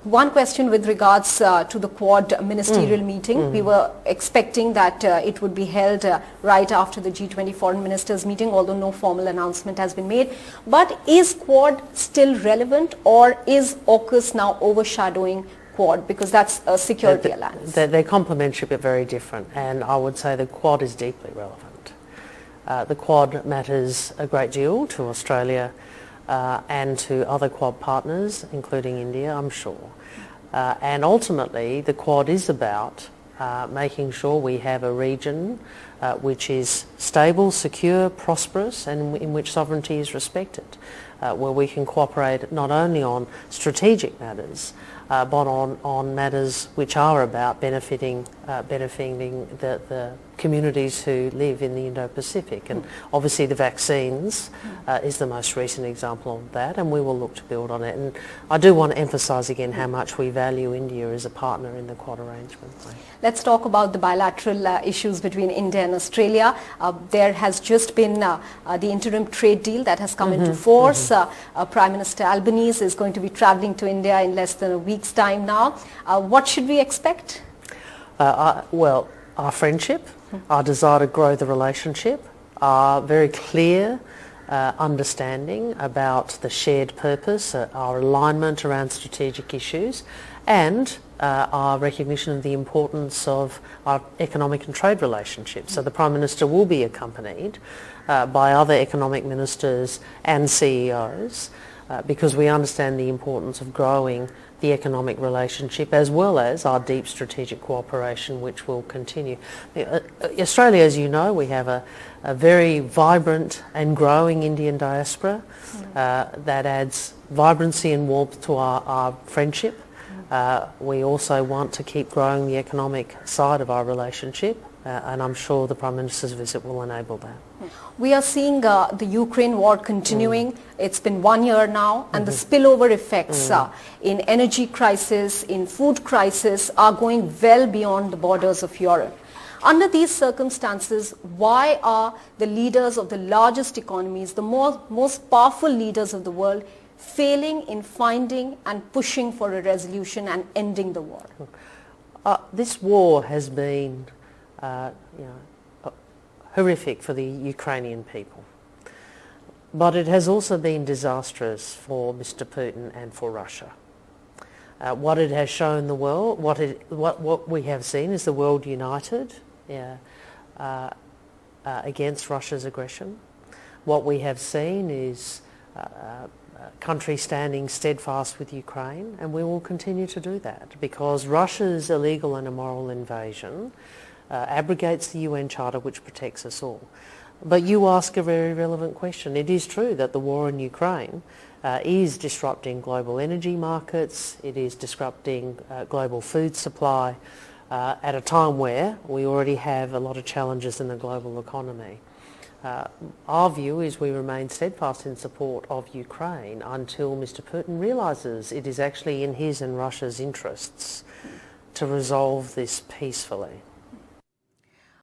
One question with regards to the Quad ministerial meeting. We were expecting that it would be held right after the G20 foreign ministers meeting, although no formal announcement has been made. But is Quad still relevant, or is AUKUS now overshadowing Quad, because that's a security alliance? They're complementary but very different, and I would say the Quad is deeply relevant. The Quad matters a great deal to Australia and to other Quad partners, including India, I'm sure. And ultimately, the Quad is about making sure we have a region which is stable, secure, prosperous, and in which sovereignty is respected, where we can cooperate not only on strategic matters, but on matters which are about benefiting the communities who live in the Indo-Pacific. And obviously the vaccines is the most recent example of that, and we will look to build on it. And I do want to emphasise again how much we value India as a partner in the Quad arrangement. Let's talk about the bilateral issues between India and Australia. There has just been the interim trade deal that has come into force. Prime Minister Albanese is going to be travelling to India in less than a week's time now. What should we expect? Well, our friendship, our desire to grow the relationship, our very clear understanding about the shared purpose, our alignment around strategic issues, and our recognition of the importance of our economic and trade relationships. So the Prime Minister will be accompanied by other economic ministers and CEOs because we understand the importance of growing the economic relationship as well as our deep strategic cooperation, which will continue. Australia, as you know, we have a very vibrant and growing Indian diaspora that adds vibrancy and warmth to our friendship. We also want to keep growing the economic side of our relationship, and I'm sure the Prime Minister's visit will enable that. We are seeing the Ukraine war continuing. It's been 1 year now, and the spillover effects in energy crisis, in food crisis are going well beyond the borders of Europe. Under these circumstances, why are the leaders of the largest economies, the most powerful leaders of the world, failing in finding and pushing for a resolution and ending the war? This war has been horrific for the Ukrainian people, but it has also been disastrous for Mr. Putin and for Russia. What it has shown the world, what we have seen is the world united against Russia's aggression. What we have seen is countries standing steadfast with Ukraine, and we will continue to do that because Russia's illegal and immoral invasion abrogates the UN Charter, which protects us all. But you ask a very relevant question. It is true that the war in Ukraine is disrupting global energy markets, it is disrupting global food supply at a time where we already have a lot of challenges in the global economy. Our view is we remain steadfast in support of Ukraine until Mr. Putin realises it is actually in his and Russia's interests to resolve this peacefully.